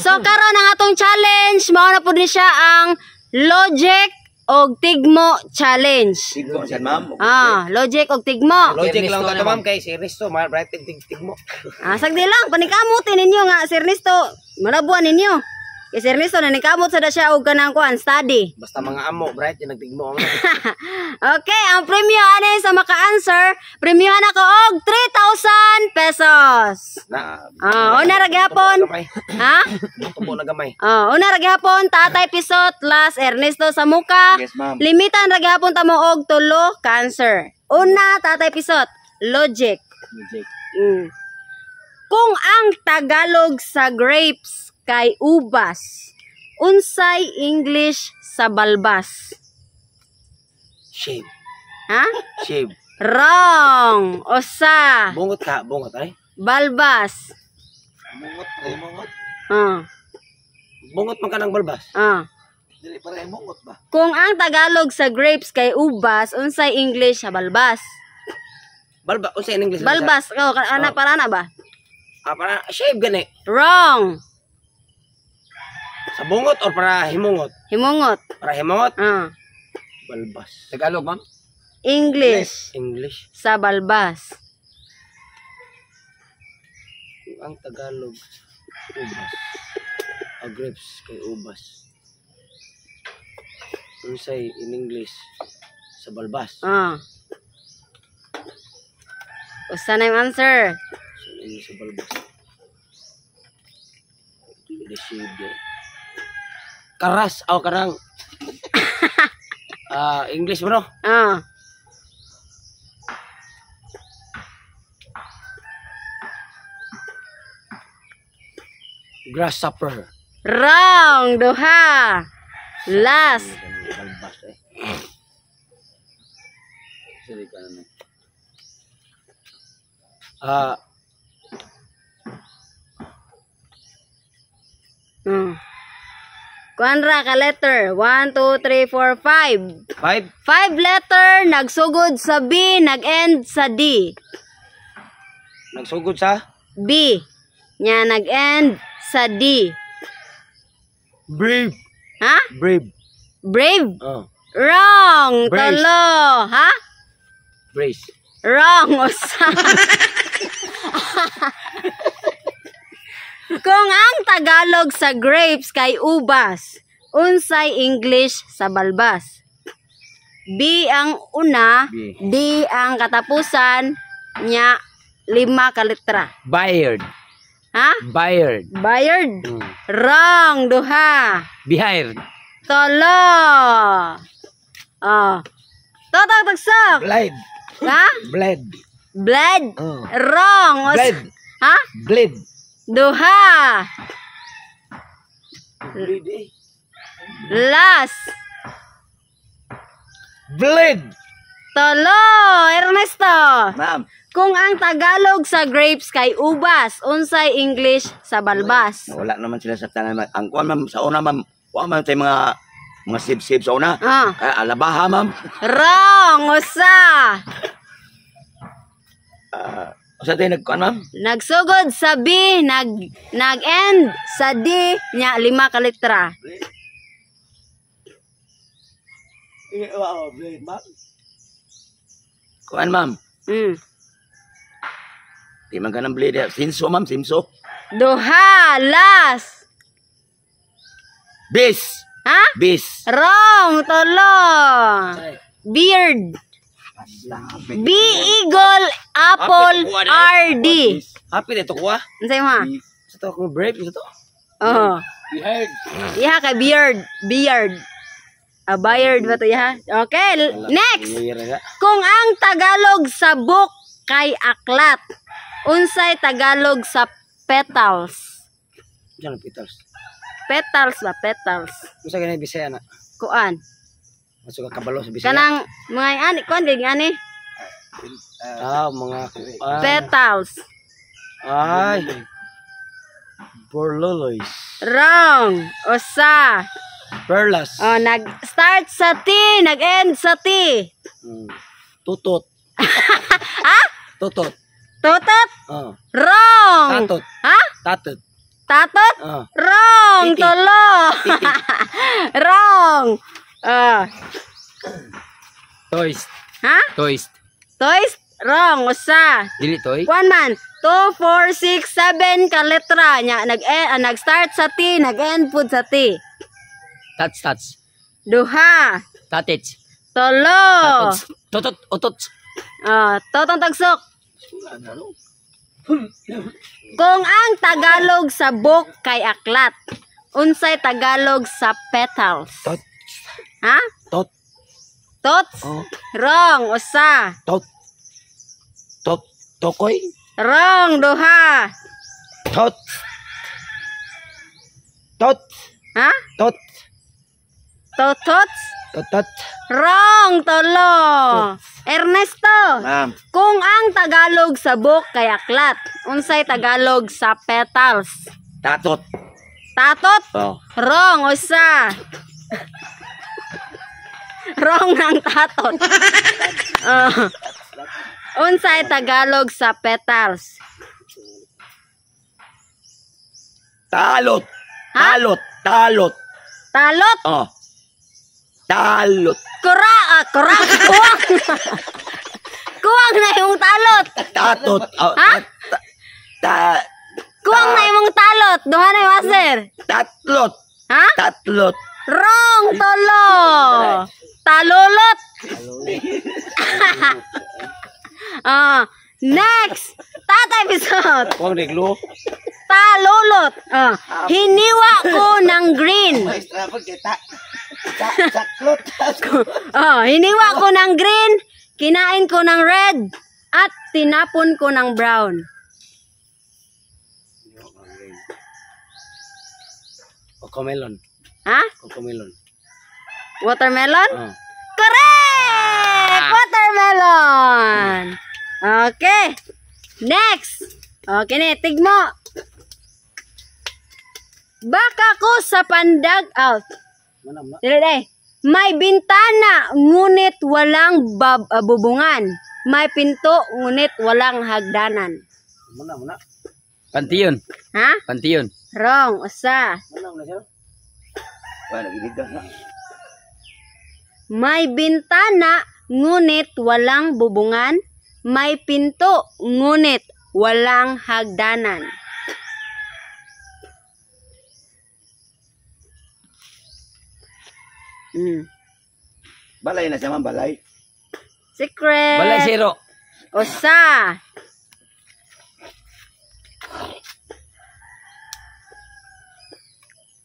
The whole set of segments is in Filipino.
So karon ang atong challenge mao na pud ni siya ang logic og tigmo challenge. Tigmo siya, ma'am. Logic og tigmo. Logic lang ka ma'am kay si Risto, bright tigmo. Sagdi lang panikamutin ninyo nga Sir Ernesto, malabuan ninyo. Kay Sir Ernesto nanikamot sa siya og kanang kuan study. Basta mga amo bright yung nagtigmo. Okay, ang premyo ani sa maka-answer, premyohan ako og 3,000 pesos. Una ra gyapon. Ha? Tubo na gamay. Una ra gyapon Tatay Pisot last Ernesto Samuka. Yes, ma'am. Limitan ra gyapon ta mo og 3 cancer. Una Tatay Pisot, logic. Kung ang Tagalog sa grapes kay ubas, unsay English sa balbas? Shave. Ha? Shave. Wrong. Usa. Bungot ka, bungot ay. Balbas. Mungot. Bungot man ka ng balbas. Dili para mungot ba? Kung ang Tagalog sa grapes kay ubas, unsay English sa balbas? Balba, o sa English. Balbas. Ana para na ba? Para shave gani. Wrong. Sa bungot or para himungot? Himungot. Para himungot? Balbas. Tagalog, ma'am? English English. sa balbas. Kung ang Tagalog ubas. Grapes kay ubas. Unsay in English sa balbas. Usa na yung answer. So English sa balbas. The shade. Karas o karang English mo no? Grasshopper. Wrong. Duha. Last. Balbas eh. Sorry ka na. Kuan ra ka letter. 1, 2, 3, 4, 5. 5. 5 letter. Nagsugod sa B. Nag-end sa D. Nagsugod sa B. Nya nag-end sa D. brave. Ha? Brave. Brave. Brace. Wrong. Tolo. Ha? Brace. Wrong. Usa. Kung ang Tagalog sa grapes kay ubas, unsay English sa balbas? B ang una, B. D ang katapusan, nya 5 ka letra. Bayard. Ha? Bayard. Bayard. Wrong. Duha. Behind. Tolo. Totoo tagsak. Blade. Ha? Blade. Bled. Wrong. Blade. Ha? Blade. Duha. Last. Blade. Tolo. Ernesto. Ma'am. Kung ang Tagalog sa grapes kay ubas, unsay English sa balbas? Wala naman sila sa tanan. Ang kuan, ma'am, sa una, ma'am. Wala man tayo mga sip-sip sa una. Kaya alabaha, ma'am. Wrong. Usa. Sa tayo nagkuan, ma'am? Nagsugod sa B, nag-end sa D, nya 5 ka letra. Kuan, ma'am. Di man ka ng blade. Simso, ma'am. Simso. Duha. Last. Bis. Ha? Bis. Wrong. Tolo. Beard. B. Eagle. Apple. RD. Happy dito kuha. Ansay mo ha? Sa to kung brave sa to. Behind. Iha ka beard. Beard. Bayard ba to iha? Okay. Next. Kung ang Tagalog sa book kay aklat, unsay Tagalog sa petals? Diyan petals. Petals ba? Petals. Usa ganay Bisaya na. Kuan? Masuk ka kabalo sa Bisaya. Kanang mga ani, kuan dig ani? Mga Petals. ay. Borloloys. Wrong. Usa. Perlas. Nag-start sa T, nag-end sa T. Tutot. Ha? Tutot. Tutot? Oh. Wrong. Tatot. Ha? Tatot. Tatot? Wrong. Wrong, tolo. Wrong. Toys. Ha? Toys. Toys? Wrong, usa. Dili toy. Kuan man. 2, 4, 6, 7 ka letra nya nag-start sa T, nag-end pud sa T. Tats. Duha. Tatits. Tolo. Totot. Otot. Totong tagsok. Kung ang Tagalog sa book kay aklat, unsay Tagalog sa petals? Tot. Ha? Tot. Tots? Oh. Wrong, usa. Tokoy. Wrong, duha. Tot. Ha? Tot. Totots? Totot. Wrong, tolo. Ernesto, Ma'am. kung ang Tagalog sa book kay aklat, unsay Tagalog sa petals? Tatot. Tatot? Oh. Wrong, usa. Wrong ng tatot. Unsay Tagalog sa petals? Talot. Ha? Talot. Talot? Oh. Talot. Kuwang. Kuwang na yung talot. Tatot. Oh, Ha? Kuwang na yung talot. Duha na yung master. Tatlot. Ha? Tatlot. Wrong, tolo. Talulot. Next. Tatay Bisot. Kuang reglo. Talulot. Hiniwa ko ng green. Tatlot. Hiniwa ko ng green. Kinain ko ng red. At tinapon ko ng brown. Cocomelon. Ha? Cocomelon. Watermelon? Correct! Watermelon! Okay. Next. Okay na, tigmo. Baka ko sa pandag out. Dili day. May bintana, ngunit walang bubungan. May pinto, ngunit walang hagdanan. Pantiyon. Ha? Pantiyon. Wrong. Usa. May bintana, ngunit walang bubungan. May pinto, ngunit walang hagdanan. Balay na siya, ma'am. Balay. Secret. Balay zero. Usa.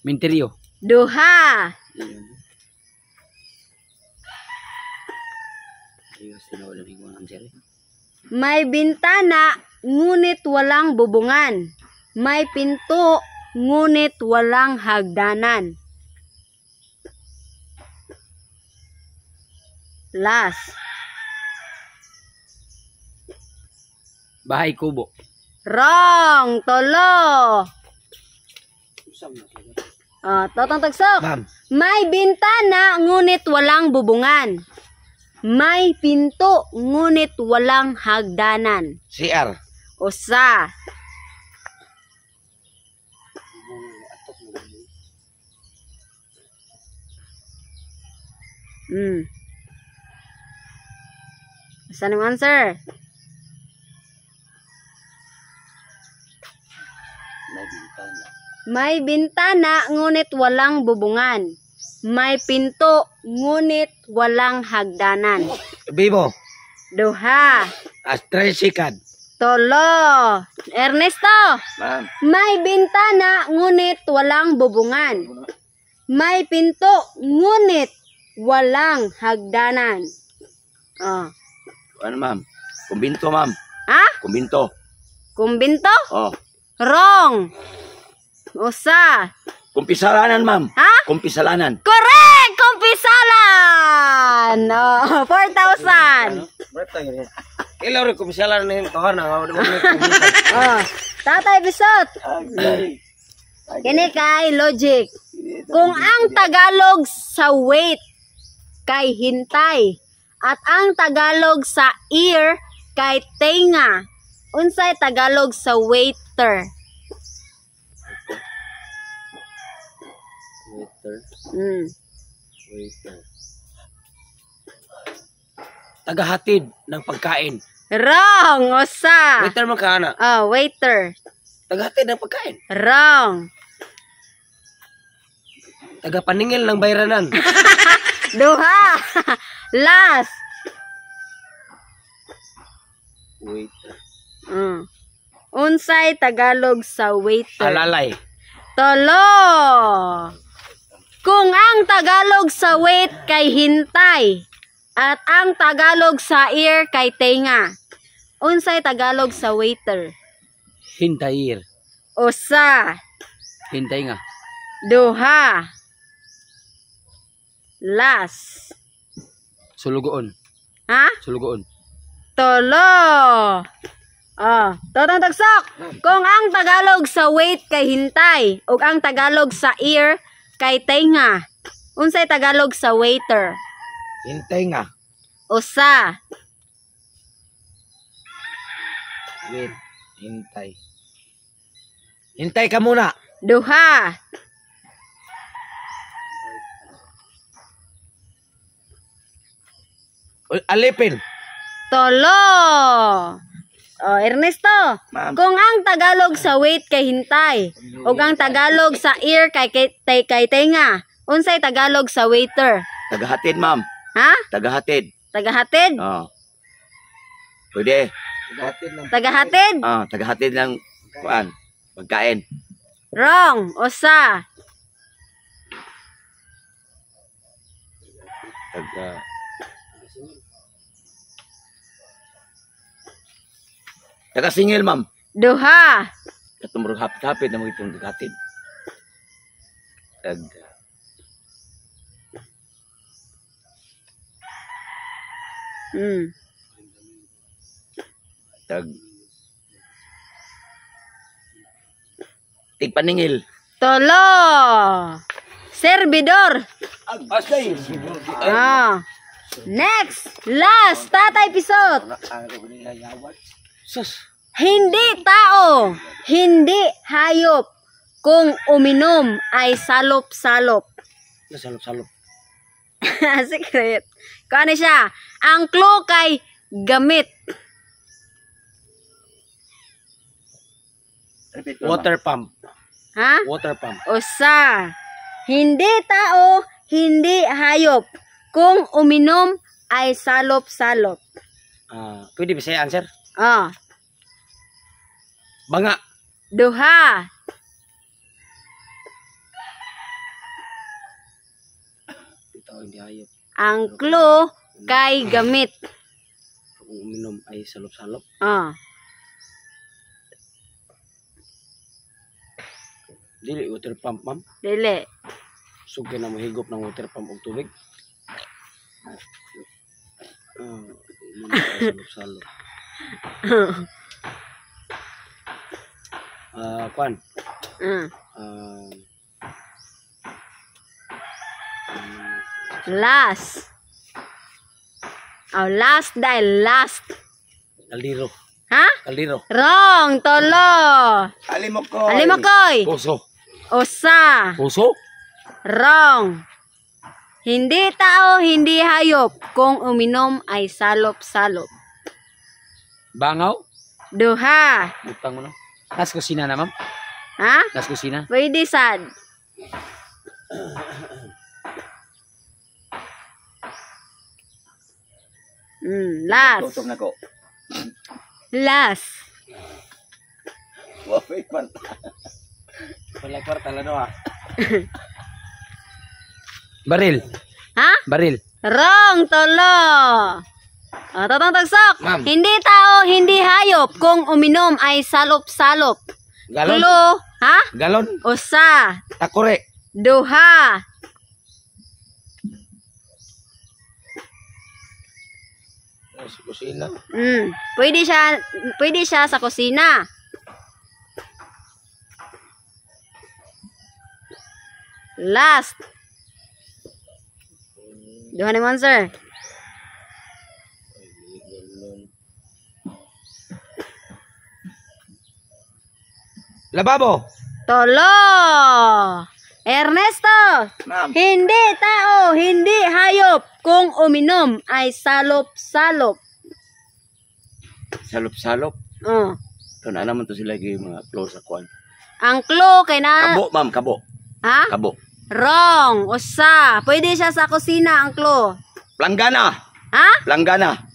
Minterio. Duha. May bintana, ngunit walang bubungan. May pinto, ngunit walang hagdanan. Last. Bahay kubo. Wrong. Tolo. Totong tagsok. Ma'am. May bintana, ngunit walang bubungan. May pinto, ngunit walang hagdanan. CR. Usa. Saan yung answer? May bintana, ngunit walang bubungan. May pinto, ngunit walang hagdanan. Bibo. Duha. Astresikan. Tolo. Ernesto. Ma'am. May bintana, ngunit walang bubungan. May pinto, ngunit walang hagdanan. Ano, ma'am? Kumbinto, ma'am. Ha? Kumbinto. Kumbinto? Oh. Wrong. Usa. Kumpisalanan, ma'am. Ha? Kumpisalanan. Correct! Kumpisalan! 4,000. Ilaw rin kumisalan na yung kahar na. Tatay Bisot. Kini kay logic. Kung ang Tagalog sa wait kay hintay at ang Tagalog sa ear kay tenga, unsay Tagalog sa waiter? Waiter. Mm. Waiter. Tagahatid ng pagkain. Wrong. Usa. Waiter man ka ana. Oh, waiter. Tagahatid ng pagkain. Wrong. Tagapaningil ng bayranan. Duha. Last. Waiter. Unsay Tagalog sa waiter? Alalay. Tolo. Kung ang Tagalog sa wait kay hintay at ang Tagalog sa ear kay tenga. Unsay Tagalog sa waiter? Hintayir. Usa. Hintay nga. Duha. Last. Sulugoon. Ha? Sulugoon. Tolo. Oh, totong tagsok. Kung ang Tagalog sa wait kay hintay ug ang Tagalog sa ear kay tenga. Unsay Tagalog sa waiter? Hintay nga. Usa. Wait. Hintay. Hintay ka muna. Duha. Alipin. Tolo. Oh, Ernesto. Ma'am. Kung ang Tagalog sa wait kay hintay ug ang Tagalog sa ear kay tenga. Unsay Tagalog sa waiter? Tagahatid, ma'am. Ha? Tagahatid. Tagahatid? Oh. Pwede. Tagahatid? Tagahatid ng kuan. Pagkain. Wrong. Usa. Tagasingil, ma'am. Duha. Katumurog hapit-hapit na mga itong tagahatid. Tigpaningil. Tolo. Servidor. Next. Last. Tata episode. Sus. Hindi tao. Hindi hayop. Kung uminom ay salop-salop. Nasalop-salop. Secret. Kung ano siya? Ang clue kay gamit. Water pump. Ha? Water pump. Usa. Hindi tao, hindi hayop. Kung uminom ay salop-salop. Pwede ba saya answer? Ah. Banga. Duha. Ito hindi hayop. Ang clue kay gamit. Kung uminom ay salop-salop. Ah. Dili water pump, ma'am. Dili. Sugay na mahigop ng water pump og tubig. Salop-salop. Kwan. Last. Oh, last dahil last. Kaldero. Ha? Kaldero. Wrong. Tolo. Alimokoy. Alimokoy. Puso. Usa. Puso? Wrong. Hindi tao, hindi hayop. Kung uminom ay salop-salop. Bangaw? Duha. Butang mo na. Nas kusina na, ma'am. Ha? Nas kusina. Pwede sad. Last. Tutok na ko. Last. Wait, man. Wala kwarta lang ah. Baril. Ha? Baril. Wrong, tolo. Tatang tagsok. Ma'am. Hindi tao, hindi hayop. Kung uminom ay salop-salop. Galon. Tulo. Ha? Galon. Usa. Takore. Duha. Sa kusina. Pwede siya sa kusina. Last. Duha ni Monster. Lababo. Tolo. Ernesto, Ma'am. hindi tao, hindi hayop. Kung uminom ay salop-salop. Salop-salop. Oh. Ito na naman to sila yung mga close sa kwan. Ang clue kay na... Kabo, ma'am, kabo. Ha? Kabo. Wrong. Usa. Pwede siya sa kusina ang clue. Planggana. Ha? Planggana.